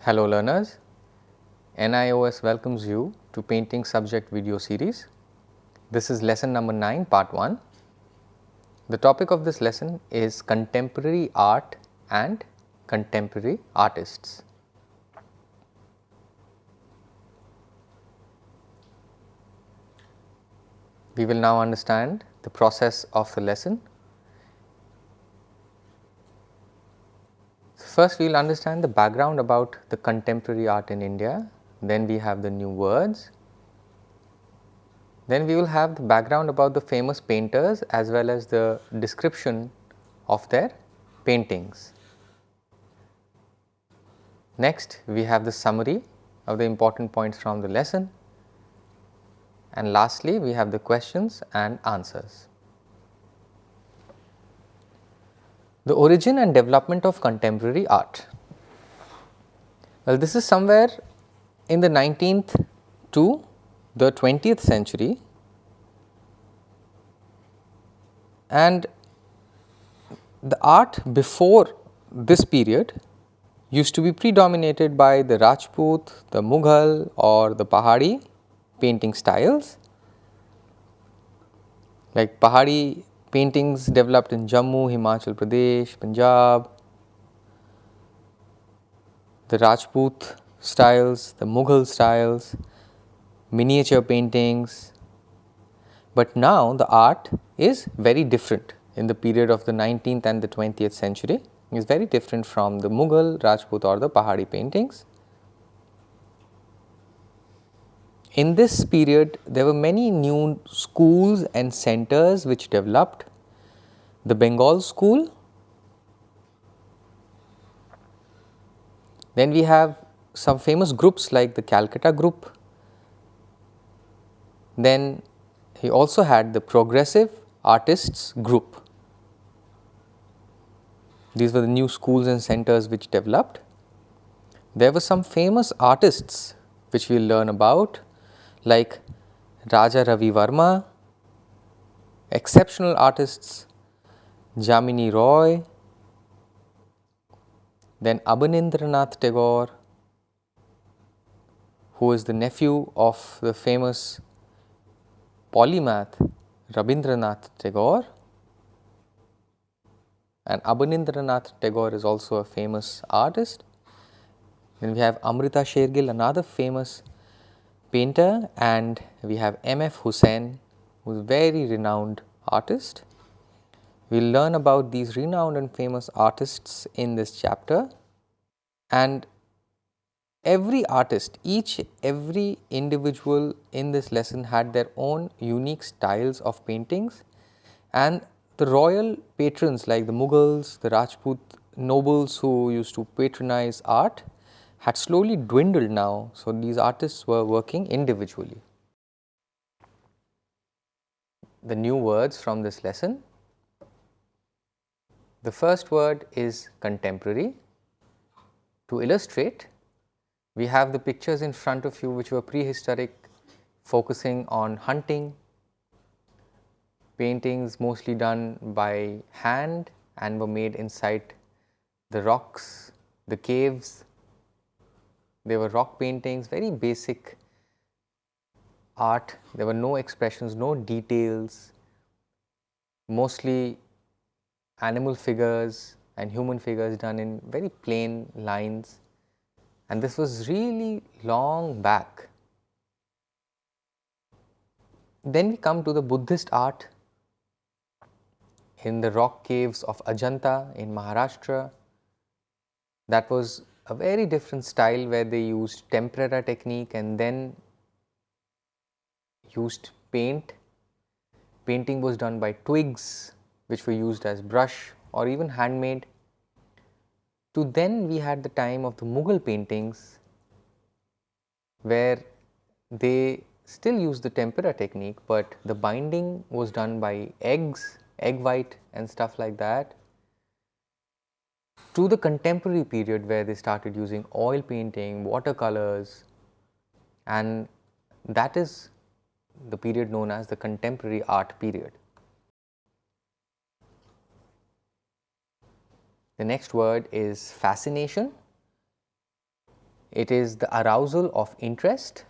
Hello learners, NIOS welcomes you to painting subject video series. This is lesson number 9 part 1. The topic of this lesson is contemporary art and contemporary artists. We will now understand the process of the lesson. First, we will understand the background about the contemporary art in India, then we have the new words, then we will have the background about the famous painters as well as the description of their paintings. Next, we have the summary of the important points from the lesson, and lastly, we have the questions and answers. The origin and development of contemporary art. Well, this is somewhere in the 19th to the 20th century, and the art before this period used to be predominated by the Rajput, the Mughal or the Pahari painting styles. Like Pahari paintings developed in Jammu, Himachal Pradesh, Punjab, the Rajput styles, the Mughal styles, miniature paintings. But now the art is very different in the period of the 19th and the 20th century. It is very different from the Mughal, Rajput or the Pahari paintings. In this period, there were many new schools and centers which developed. The Bengal school, then we have some famous groups like the Calcutta group, then he also had the progressive artists group. These were the new schools and centers which developed. There were some famous artists which we will learn about, like Raja Ravi Varma, exceptional artists Jamini Roy, then Abanindranath Tagore, who is the nephew of the famous polymath Rabindranath Tagore, and Abanindranath Tagore is also a famous artist. Then we have Amrita Shergill, another famous painter, and we have M.F. Hussain, who is a very renowned artist. We will learn about these renowned and famous artists in this chapter, and every artist, every individual in this lesson had their own unique styles of paintings, and the royal patrons like the Mughals, the Rajput nobles who used to patronize art had slowly dwindled now. So, these artists were working individually. The new words from this lesson. The first word is contemporary. To illustrate, we have the pictures in front of you which were prehistoric, focusing on hunting, paintings mostly done by hand and were made inside the rocks, the caves. They were rock paintings, very basic art. There were no expressions, no details, mostly animal figures and human figures done in very plain lines, and this was really long back. Then we come to the Buddhist art in the rock caves of Ajanta in Maharashtra. That was a very different style where they used tempera technique and then used paint. Painting was done by twigs which were used as brush or even handmade. To then we had the time of the Mughal paintings where they still used the tempera technique, but the binding was done by eggs, egg white and stuff like that. To the contemporary period where they started using oil painting, watercolors, and that is the period known as the contemporary art period. The next word is fascination. It is the arousal of interest.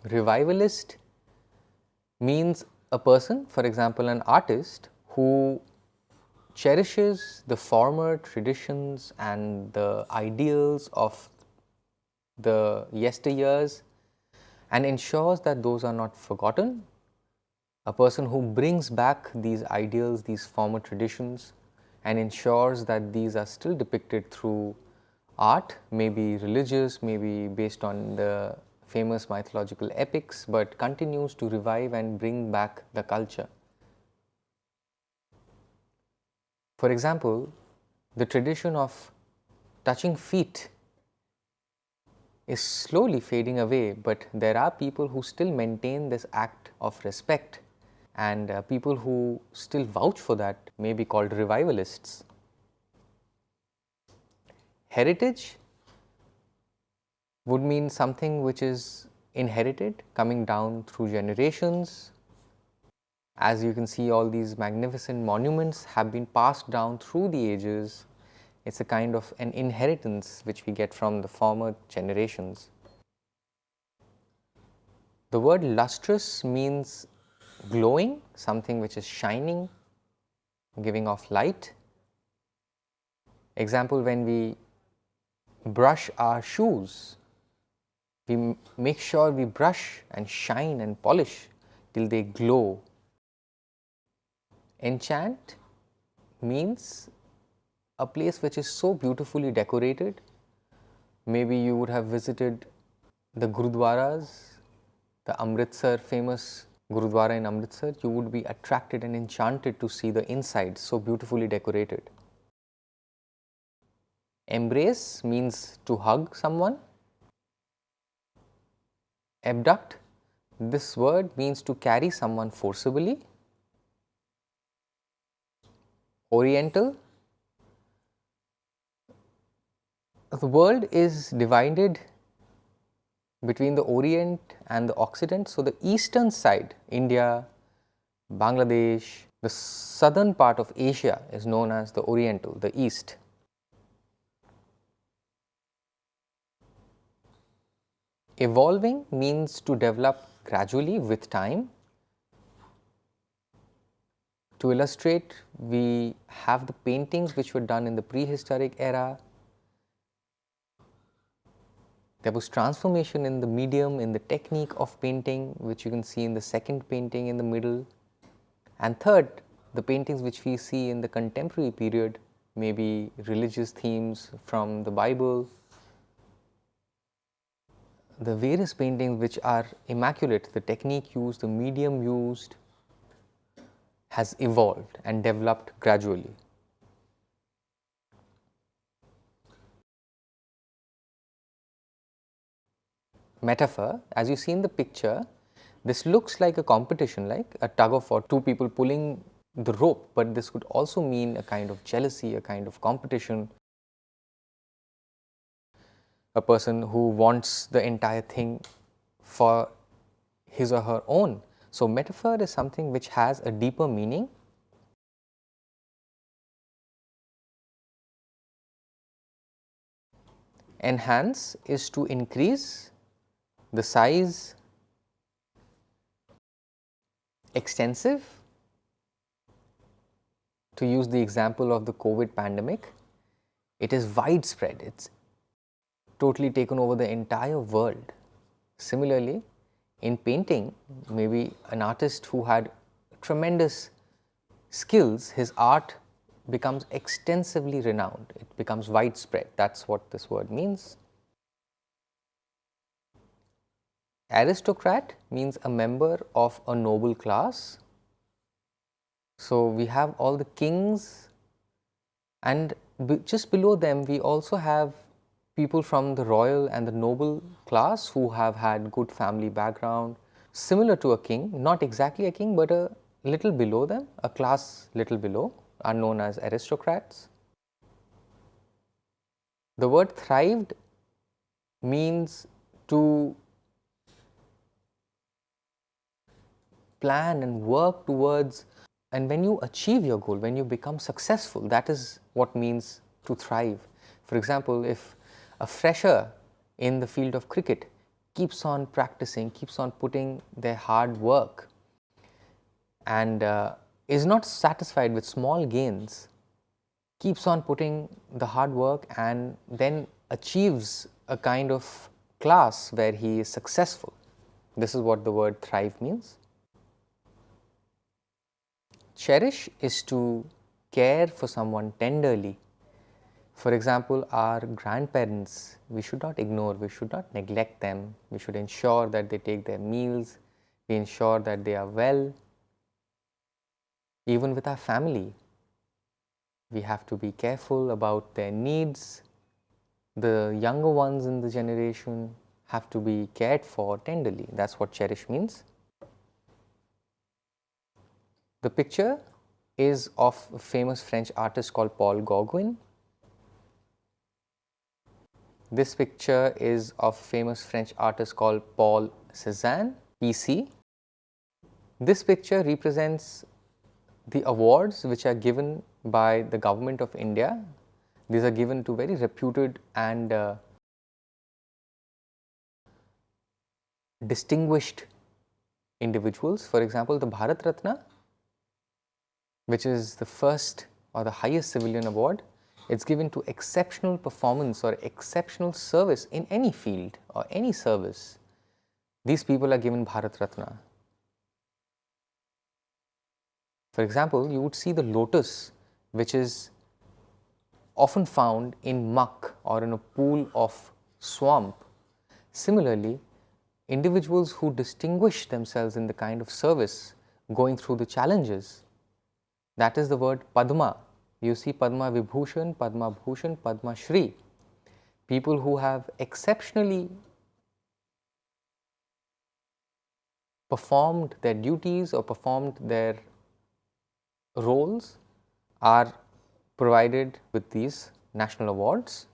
Revivalist means a person, for example an artist, who cherishes the former traditions and the ideals of the yesteryears and ensures that those are not forgotten. A person who brings back these ideals, these former traditions, and ensures that these are still depicted through art, maybe religious, maybe based on the famous mythological epics, but continues to revive and bring back the culture. For example, the tradition of touching feet is slowly fading away, but there are people who still maintain this act of respect, and people who still vouch for that may be called revivalists. Heritage would mean something which is inherited, coming down through generations. As you can see, all these magnificent monuments have been passed down through the ages. It's a kind of an inheritance which we get from the former generations. The word lustrous means glowing, something which is shining, giving off light. Example, when we brush our shoes, we make sure we brush and shine and polish till they glow. Enchant means a place which is so beautifully decorated. Maybe you would have visited the Gurudwaras, the Amritsar, famous Gurudwara in Amritsar. You would be attracted and enchanted to see the inside, so beautifully decorated. Embrace means to hug someone. Abduct, this word means to carry someone forcibly. Oriental, the world is divided between the Orient and the Occident. So, the eastern side, India, Bangladesh, the southern part of Asia is known as the Oriental, the East. Evolving means to develop gradually with time. To illustrate, we have the paintings which were done in the prehistoric era. There was transformation in the medium, in the technique of painting, which you can see in the second painting in the middle. And third, the paintings which we see in the contemporary period, maybe religious themes from the Bible. The various paintings which are immaculate, the technique used, the medium used has evolved and developed gradually. Metaphor, as you see in the picture, this looks like a competition, like a tug of war, two people pulling the rope, but this could also mean a kind of jealousy, a kind of competition, a person who wants the entire thing for his or her own. So, metaphor is something which has a deeper meaning. Enhance is to increase the size. Extensive, to use the example of the COVID pandemic, it is widespread, it's totally taken over the entire world. Similarly, in painting, maybe an artist who had tremendous skills, his art becomes extensively renowned, it becomes widespread. That's what this word means. Aristocrat means a member of a noble class. So, we have all the kings, and just below them we also have people from the royal and the noble class who have had good family background, similar to a king, not exactly a king, but a little below them, a class little below, are known as aristocrats. The word thrived means to plan and work towards, and when you achieve your goal, when you become successful, that is what means to thrive. For example, if a fresher in the field of cricket keeps on practicing, keeps on putting their hard work and is not satisfied with small gains, keeps on putting the hard work and then achieves a kind of class where he is successful. This is what the word thrive means. Cherish is to care for someone tenderly. For example, our grandparents, we should not ignore, we should not neglect them. We should ensure that they take their meals, we ensure that they are well. Even with our family, we have to be careful about their needs. The younger ones in the generation have to be cared for tenderly. That's what cherish means. The picture is of a famous French artist called Paul Gauguin. This picture is of a famous French artist called Paul Cézanne, PC. This picture represents the awards which are given by the government of India. These are given to very reputed and distinguished individuals. For example, the Bharat Ratna, which is the first or the highest civilian award, it's given to exceptional performance or exceptional service in any field or any service. These people are given Bharat Ratna. For example, you would see the lotus, which is often found in muck or in a pool of swamp. Similarly, individuals who distinguish themselves in the kind of service going through the challenges, that is the word Padma. You see Padma Vibhushan, Padma Bhushan, Padma Shri. People who have exceptionally performed their duties or performed their roles are provided with these national awards.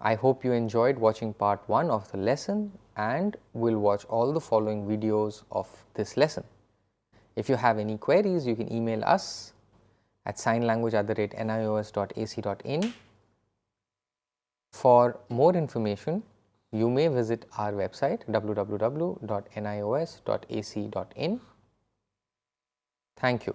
I hope you enjoyed watching part 1 of the lesson and will watch all the following videos of this lesson. If you have any queries, you can email us at signlanguage@nios.ac.in. For more information, you may visit our website www.nios.ac.in. Thank you.